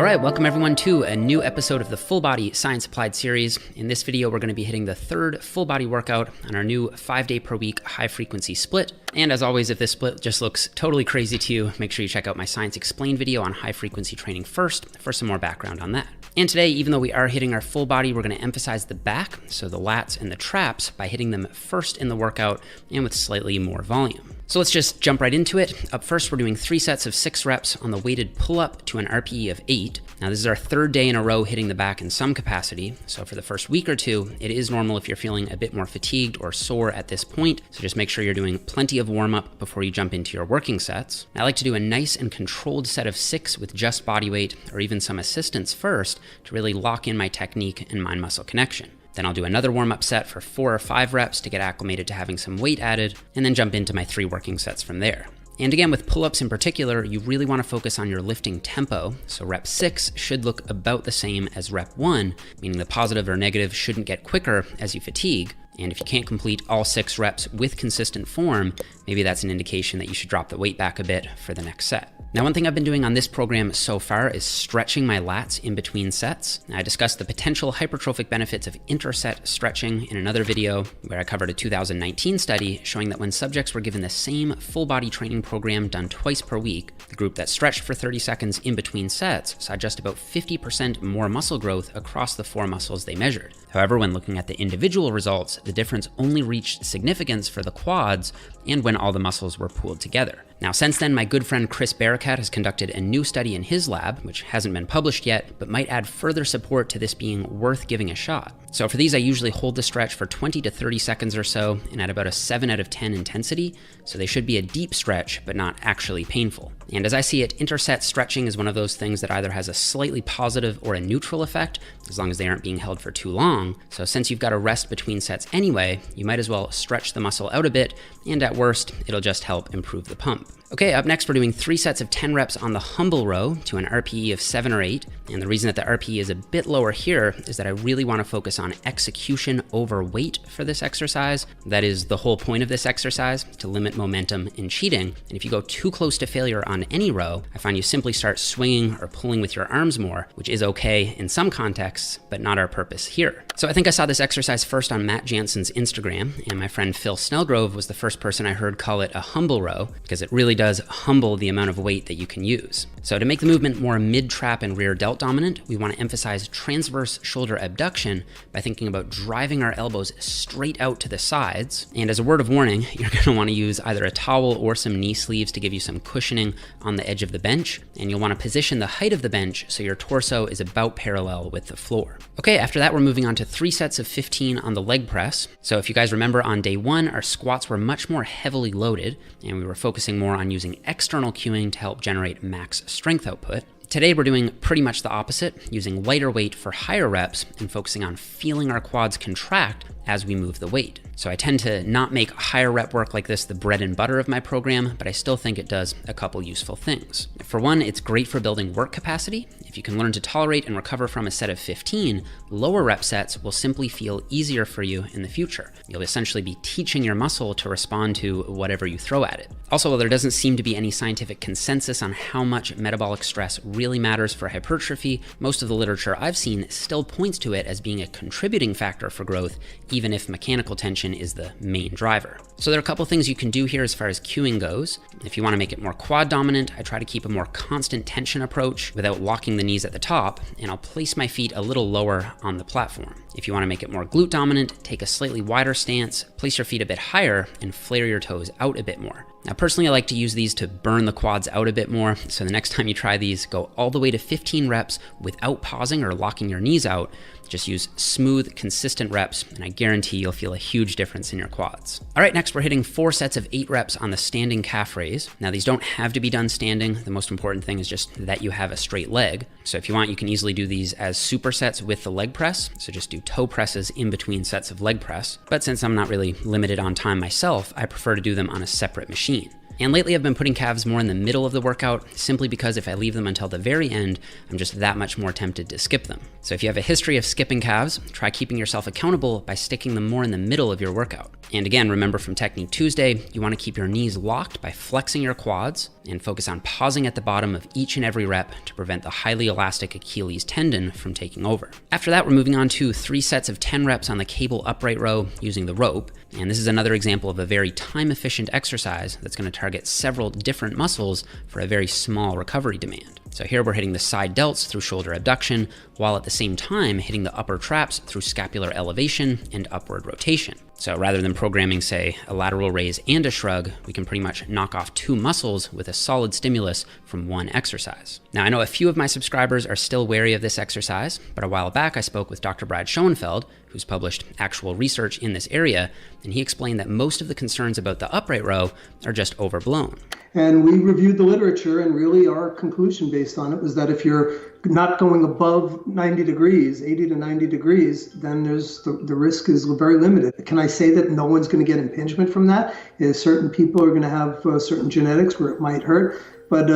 right, welcome everyone to a new episode of the Full Body Science Applied series. In this video, we're going to be hitting the third full body workout on our new 5-day per week high frequency split. And as always, if this split just looks totally crazy to you, make sure you check out my Science Explained video on high frequency training first for some more background on that. And today, even though we are hitting our full body, we're going to emphasize the back, so the lats and the traps, by hitting them first in the workout and with slightly more volume. So let's just jump right into it. Up first, we're doing 3 sets of 6 reps on the weighted pull-up to an RPE of 8. Now this is our 3rd day in a row hitting the back in some capacity. So for the first week or two, it is normal if you're feeling a bit more fatigued or sore at this point. So just make sure you're doing plenty of warm-up before you jump into your working sets. Now, I like to do a nice and controlled set of 6 with just body weight or even some assistance first to really lock in my technique and mind-muscle connection. Then I'll do another warm-up set for 4 or 5 reps to get acclimated to having some weight added, and then jump into my 3 working sets from there. And again, with pull-ups in particular, you really want to focus on your lifting tempo. So rep 6 should look about the same as rep 1, meaning the positive or negative shouldn't get quicker as you fatigue. And if you can't complete all 6 reps with consistent form, maybe that's an indication that you should drop the weight back a bit for the next set. Now, one thing I've been doing on this program so far is stretching my lats in between sets. Now, I discussed the potential hypertrophic benefits of interset stretching in another video where I covered a 2019 study showing that when subjects were given the same full body training program done twice per week, the group that stretched for 30 seconds in between sets saw just about 50% more muscle growth across the 4 muscles they measured. However, when looking at the individual results, the difference only reached significance for the quads and when all the muscles were pooled together. Now, since then, my good friend Chris Barakat has conducted a new study in his lab, which hasn't been published yet, but might add further support to this being worth giving a shot. So for these, I usually hold the stretch for 20 to 30 seconds or so and at about a 7 out of 10 intensity, so they should be a deep stretch, but not actually painful. And as I see it, interset stretching is one of those things that either has a slightly positive or a neutral effect, as long as they aren't being held for too long. So since you've got a rest between sets anyway, you might as well stretch the muscle out a bit, and at worst, it'll just help improve the pump. Okay, up next, we're doing 3 sets of 10 reps on the humble row to an RPE of 7 or 8. And the reason that the RPE is a bit lower here is that I really want to focus on execution over weight for this exercise. That is the whole point of this exercise, to limit momentum in cheating. And if you go too close to failure on any row, I find you simply start swinging or pulling with your arms more, which is okay in some contexts, but not our purpose here. So I think I saw this exercise first on Matt Jansen's Instagram, and my friend Phil Snellgrove was the first person I heard call it a humble row, because it really does humble the amount of weight that you can use. So to make the movement more mid-trap and rear delt dominant, we want to emphasize transverse shoulder abduction by thinking about driving our elbows straight out to the sides. And as a word of warning, you're going to want to use either a towel or some knee sleeves to give you some cushioning on the edge of the bench. And you'll want to position the height of the bench so your torso is about parallel with the floor. Okay, after that, we're moving on to 3 sets of 15 on the leg press. So if you guys remember, on day 1, our squats were much more heavily loaded, and we were focusing more on using external cueing to help generate max strength output. Today, we're doing pretty much the opposite, using lighter weight for higher reps and focusing on feeling our quads contract as we move the weight. So I tend to not make higher rep work like this the bread and butter of my program, but I still think it does a couple useful things. For one, it's great for building work capacity. If you can learn to tolerate and recover from a set of 15, lower rep sets will simply feel easier for you in the future. You'll essentially be teaching your muscle to respond to whatever you throw at it. Also, while there doesn't seem to be any scientific consensus on how much metabolic stress really matters for hypertrophy, most of the literature I've seen still points to it as being a contributing factor for growth, even if mechanical tension is the main driver. So there are a couple things you can do here as far as cueing goes. If you want to make it more quad dominant, I try to keep a more constant tension approach without locking the knees at the top, and I'll place my feet a little lower on the platform. If you want to make it more glute dominant, take a slightly wider stance, place your feet a bit higher, and flare your toes out a bit more. Now, personally, I like to use these to burn the quads out a bit more, so the next time you try these, go all the way to 15 reps without pausing or locking your knees out. Just use smooth, consistent reps, and I guarantee you'll feel a huge difference in your quads. All right, next we're hitting 4 sets of 8 reps on the standing calf raise. Now, these don't have to be done standing. The most important thing is just that you have a straight leg. So if you want, you can easily do these as supersets with the leg press. So just do toe presses in between sets of leg press. But since I'm not really limited on time myself, I prefer to do them on a separate machine. And lately I've been putting calves more in the middle of the workout, simply because if I leave them until the very end, I'm just that much more tempted to skip them. So if you have a history of skipping calves, try keeping yourself accountable by sticking them more in the middle of your workout. And again, remember from Technique Tuesday, you want to keep your knees locked by flexing your quads and focus on pausing at the bottom of each and every rep to prevent the highly elastic Achilles tendon from taking over. After that, we're moving on to 3 sets of 10 reps on the cable upright row using the rope. And this is another example of a very time-efficient exercise that's going to target several different muscles for a very small recovery demand. So here we're hitting the side delts through shoulder abduction, while at the same time hitting the upper traps through scapular elevation and upward rotation. So rather than programming, say, a lateral raise and a shrug, we can pretty much knock off 2 muscles with a solid stimulus from 1 exercise. Now, I know a few of my subscribers are still wary of this exercise, but a while back I spoke with Dr. Brad Schoenfeld, who's published actual research in this area, and he explained that most of the concerns about the upright row are just overblown. And we reviewed the literature, and really our conclusion based on it was that if you're not going above 90 degrees, 80 to 90 degrees, then the risk is very limited. Can I say that no one's going to get impingement from that? Certain people are going to have certain genetics where it might hurt, but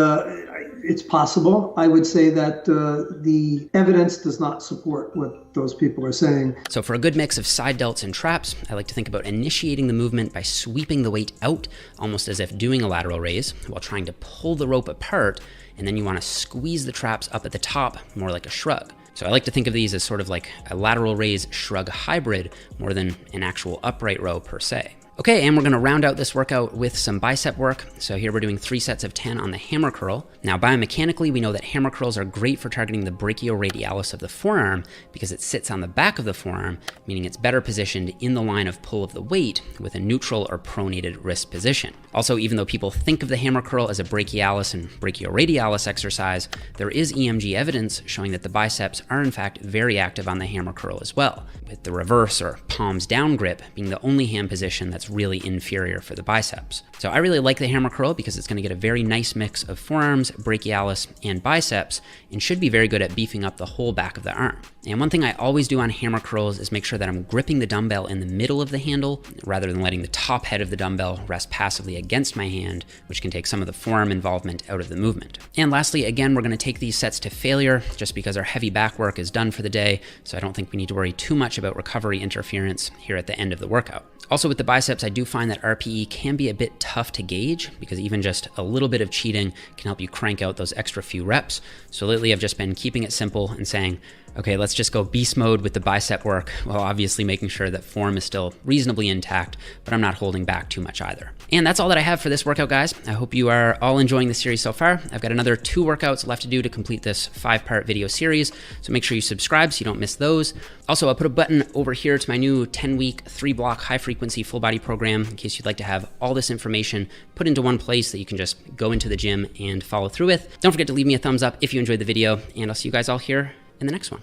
it's possible. I would say that the evidence does not support what those people are saying. So for a good mix of side delts and traps, I like to think about initiating the movement by sweeping the weight out, almost as if doing a lateral raise, while trying to pull the rope apart, and then you want to squeeze the traps up at the top, more like a shrug. So I like to think of these as sort of like a lateral raise shrug hybrid more than an actual upright row per se. Okay, and we're going to round out this workout with some bicep work. So here we're doing 3 sets of 10 on the hammer curl. Now, biomechanically, we know that hammer curls are great for targeting the brachioradialis of the forearm because it sits on the back of the forearm, meaning it's better positioned in the line of pull of the weight with a neutral or pronated wrist position. Also, even though people think of the hammer curl as a brachialis and brachioradialis exercise, there is EMG evidence showing that the biceps are in fact very active on the hammer curl as well, with the reverse or palms down grip being the only hand position that's really inferior for the biceps. So I really like the hammer curl because it's going to get a very nice mix of forearms, brachialis, and biceps, and should be very good at beefing up the whole back of the arm. And one thing I always do on hammer curls is make sure that I'm gripping the dumbbell in the middle of the handle rather than letting the top head of the dumbbell rest passively against my hand, which can take some of the forearm involvement out of the movement. And lastly, again, we're going to take these sets to failure just because our heavy back work is done for the day, so I don't think we need to worry too much about recovery interference here at the end of the workout. Also with the biceps, I do find that RPE can be a bit tough to gauge because even just a little bit of cheating can help you crank out those extra few reps. So lately I've just been keeping it simple and saying, okay, let's just go beast mode with the bicep work while obviously making sure that form is still reasonably intact, but I'm not holding back too much either. And that's all that I have for this workout, guys. I hope you are all enjoying the series so far. I've got another 2 workouts left to do to complete this 5-part video series, so make sure you subscribe so you don't miss those. Also, I'll put a button over here to my new 10-week, 3-block high-frequency full body program in case you'd like to have all this information put into one place that you can just go into the gym and follow through with. Don't forget to leave me a thumbs up if you enjoyed the video, and I'll see you guys all here in the next one.